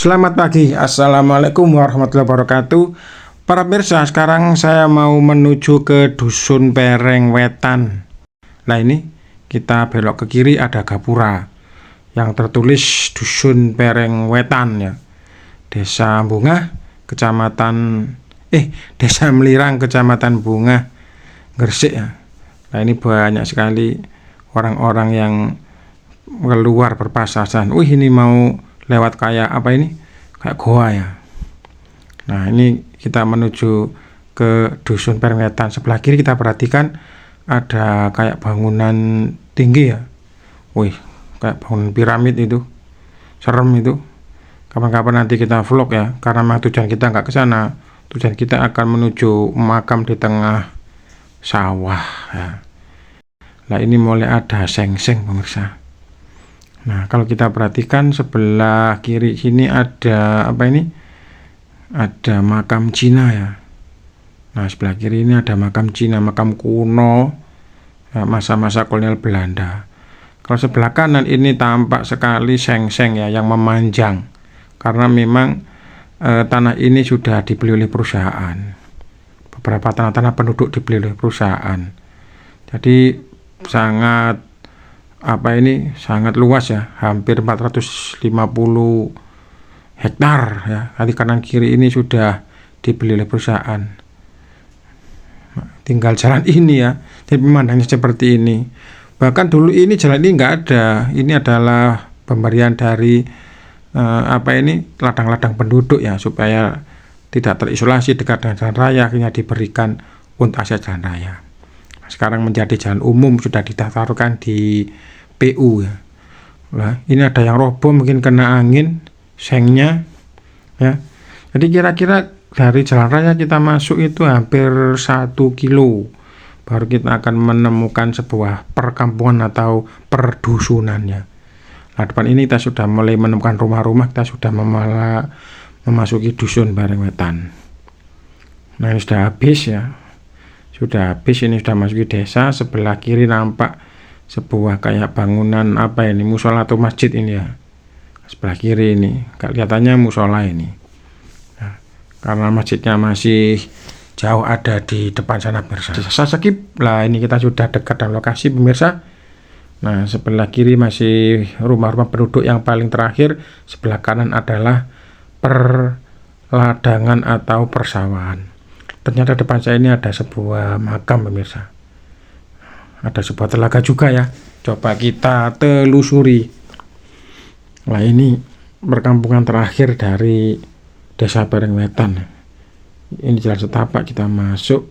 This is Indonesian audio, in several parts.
Selamat pagi, Assalamualaikum warahmatullahi wabarakatuh. Para pemirsa, sekarang saya mau menuju ke Dusun Pereng Wetan. Nah ini, kita belok ke kiri ada gapura yang tertulis Dusun Pereng Wetan ya. Desa Bunga, Desa Melirang, Kecamatan Bunga, Gresik ya. Nah ini banyak sekali orang-orang yang keluar berpasasan. Ini mau lewat kayak goa ya. Nah ini kita menuju ke Dusun Pereng Wetan. Sebelah kiri kita perhatikan ada kayak bangunan tinggi ya. Kayak bangunan piramid itu, serem itu. Kapan-kapan nanti kita vlog ya, karena memang tujuan kita nggak ke sana. Tujuan kita akan menuju makam di tengah sawah ya. Nah ini mulai ada seng-seng pemirsa. Nah kalau kita perhatikan sebelah kiri sini ada ada makam Cina ya. Nah sebelah kiri ini ada makam Cina, makam kuno ya, masa-masa kolonial Belanda. Kalau sebelah kanan ini tampak sekali seng-seng ya yang memanjang, karena memang tanah ini sudah dibeli oleh perusahaan. Beberapa tanah-tanah penduduk dibeli oleh perusahaan. Jadi sangat luas ya, hampir 450 hektar ya. Nanti kanan kiri ini sudah dibeli oleh perusahaan. Tinggal jalan ini ya, jadi pemandangannya seperti ini. Bahkan dulu ini jalan ini nggak ada. Ini adalah pemberian dari ladang-ladang penduduk ya, supaya tidak terisolasi dekat dengan jalan raya, akhirnya diberikan untuk akses jalan raya. Sekarang menjadi jalan umum, sudah ditaruhkan di PU ya. Nah, ini ada yang roboh, mungkin kena angin sengnya ya. Jadi kira-kira dari jalan raya kita masuk itu hampir 1 kilo baru kita akan menemukan sebuah perkampungan atau perdusunannya. Nah depan ini kita sudah mulai menemukan rumah-rumah, kita sudah memasuki Dusun Pereng Wetan. Nah ini sudah habis ya, ini sudah masuki desa. Sebelah kiri nampak sebuah kayak bangunan musola atau masjid ini ya. Sebelah kiri ini kelihatannya musola ini. Nah, karena masjidnya masih jauh ada di depan sana pemirsa. Saya skip lah, ini kita sudah dekat dengan lokasi pemirsa. Nah sebelah kiri masih rumah-rumah penduduk yang paling terakhir. Sebelah kanan adalah perladangan atau persawahan. Ternyata depan saya ini ada sebuah makam pemirsa. Ada sebuah telaga juga ya. Coba kita telusuri. Nah ini perkampungan terakhir dari Desa Pereng Wetan. Ini jalan setapak kita masuk.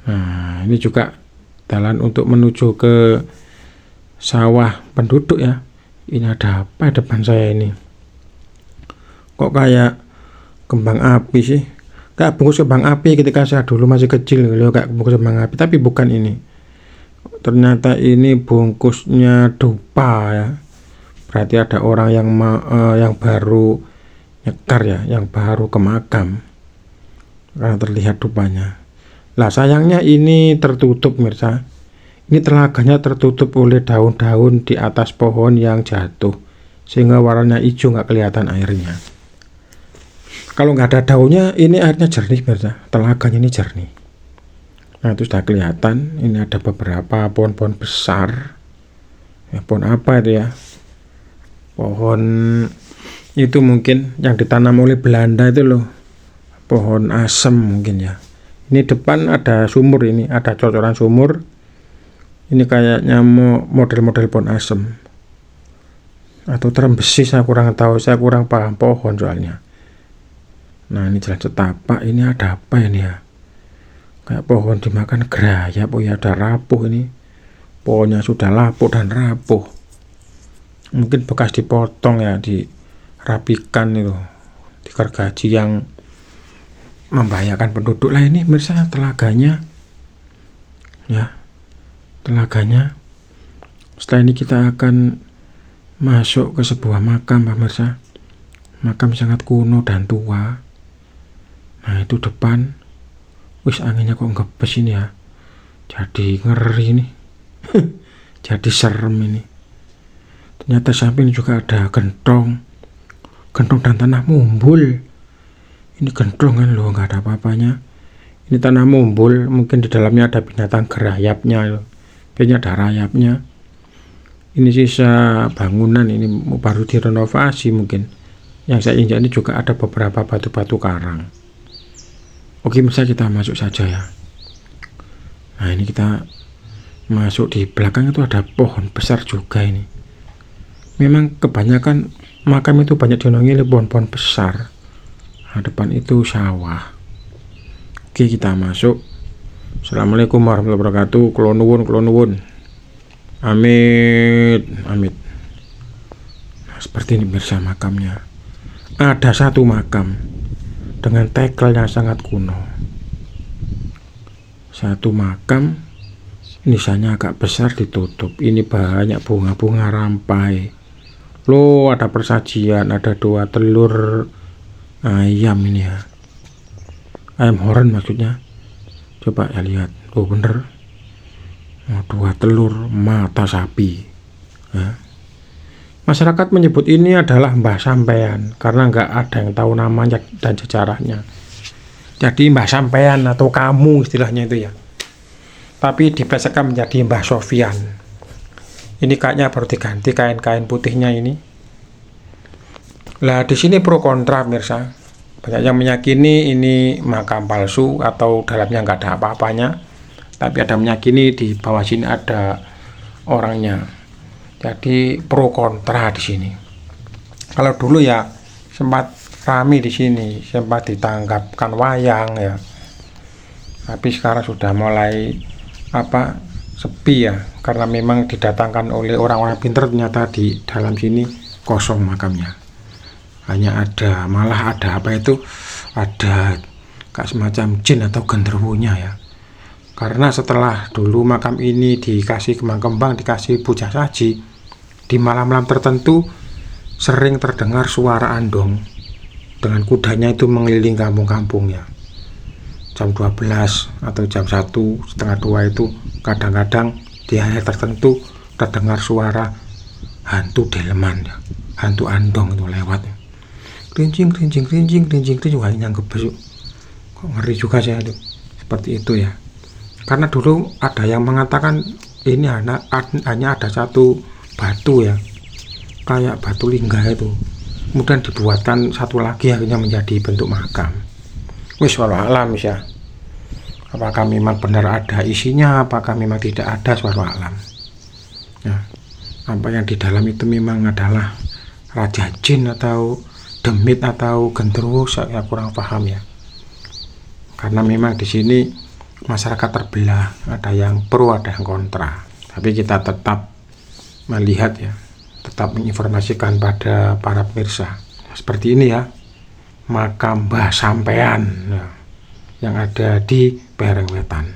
Nah ini juga jalan untuk menuju ke sawah penduduk ya. Ini ada apa depan saya ini? Kok kayak kembang api sih? Kayak bungkus kembang api ketika saya dulu masih kecil kayak bungkus kembang api, tapi bukan ini. Ternyata ini bungkusnya dupa ya. Berarti ada orang yang baru nyekar ya, yang baru ke makam, karena terlihat dupanya. Lah sayangnya ini tertutup mirsa. Ini telaganya tertutup oleh daun-daun di atas pohon yang jatuh, sehingga warnanya hijau, nggak kelihatan airnya. Kalau nggak ada daunnya, ini airnya jernih mirsa. Telaganya ini jernih. Nah itu sudah kelihatan. Ini ada beberapa pohon-pohon besar ya. Pohon apa itu ya? Pohon itu mungkin yang ditanam oleh Belanda itu loh, pohon asem mungkin ya. Ini depan ada sumur, ini ada cocoran sumur. Ini kayaknya model-model pohon asem atau terem besi, saya kurang tahu, saya kurang paham pohon soalnya. Nah ini jalan setapak, ini ada apa ini ya? Kayak pohon dimakan gerayap. Ya ada rapuh ini. Pohonnya sudah lapuk dan rapuh. Mungkin bekas dipotong ya, dirapikan itu, digergaji yang membahayakan penduduk. Lah ini mirsa telaganya ya, telaganya. Setelah ini kita akan masuk ke sebuah makam pemirsa. Makam sangat kuno dan tua. Nah itu depan, anginnya kok ngebes ini ya, jadi ngeri nih. Jadi serem ini. Ternyata samping juga ada gentong. Gentong dan tanah mumbul. Ini gentong kan loh, nggak ada apa-apanya. Ini tanah mumbul, mungkin di dalamnya ada binatang gerayapnya, kayaknya ada rayapnya. Ini sisa bangunan, ini baru direnovasi mungkin. Yang saya injak ini juga ada beberapa batu-batu karang. Oke, misalnya kita masuk saja ya. Nah, ini kita masuk, di belakang itu ada pohon besar juga ini. Memang kebanyakan makam itu banyak dipenuhi oleh pohon-pohon besar. Nah, depan itu sawah. Oke, kita masuk. Assalamualaikum warahmatullahi wabarakatuh. Kula nuwun. Amit. Nah, seperti ini pemirsa makamnya. Ada satu makam dengan tegel yang sangat kuno. Satu makam, nisannya agak besar ditutup. Ini banyak bunga-bunga rampai. Loh, ada persajian, ada 2 telur ayam ini ya. Ayam horen maksudnya. Coba ya lihat. Oh bener. 2 telur mata sapi ya. Masyarakat menyebut ini adalah Mbah Sampean karena nggak ada yang tahu namanya dan sejarahnya. Jadi Mbah Sampean atau kamu istilahnya itu ya. Tapi diplesetkan menjadi Mbah Sofian. Ini kayaknya baru diganti kain-kain putihnya ini. Lah di sini pro kontra mirsa. Banyak yang meyakini ini makam palsu atau dalamnya nggak ada apa-apanya. Tapi ada meyakini di bawah sini ada orangnya. Jadi pro kontra di sini. Kalau dulu ya sempat rame di sini, sempat ditangkapkan wayang ya. Tapi sekarang sudah mulai sepi ya, karena memang didatangkan oleh orang-orang pintar. Ternyata di dalam sini kosong makamnya. Hanya ada, malah ada ada kayak semacam jin atau genderuwonya ya. Karena setelah dulu makam ini dikasih kembang-kembang, dikasih puja saji, di malam-malam tertentu sering terdengar suara andong dengan kudanya itu mengelilingi kampung-kampung ya. Jam 12 atau jam 1, setengah 2 itu kadang-kadang di hari tertentu terdengar suara hantu delman ya. Hantu andong itu lewat ya. Kerincing, wah ini yang gebesuk. Kok ngeri juga saya itu. Seperti itu ya. Karena dulu ada yang mengatakan ini hanya ada satu batu ya, kayak batu lingga itu. Kemudian dibuatkan satu lagi akhirnya menjadi bentuk makam. Wis walau alam ya. Apakah memang benar ada isinya, apakah memang tidak ada, walau alam. Ya. Apa yang di dalam itu memang adalah raja jin atau demit atau genderuwo, saya kurang paham ya. Karena memang di sini masyarakat terbelah, ada yang pro, ada yang kontra. Tapi kita tetap melihat ya, tetap menginformasikan pada para pemirsa. Seperti ini ya, makam Mbah Sampean ya, yang ada di Pereng Wetan.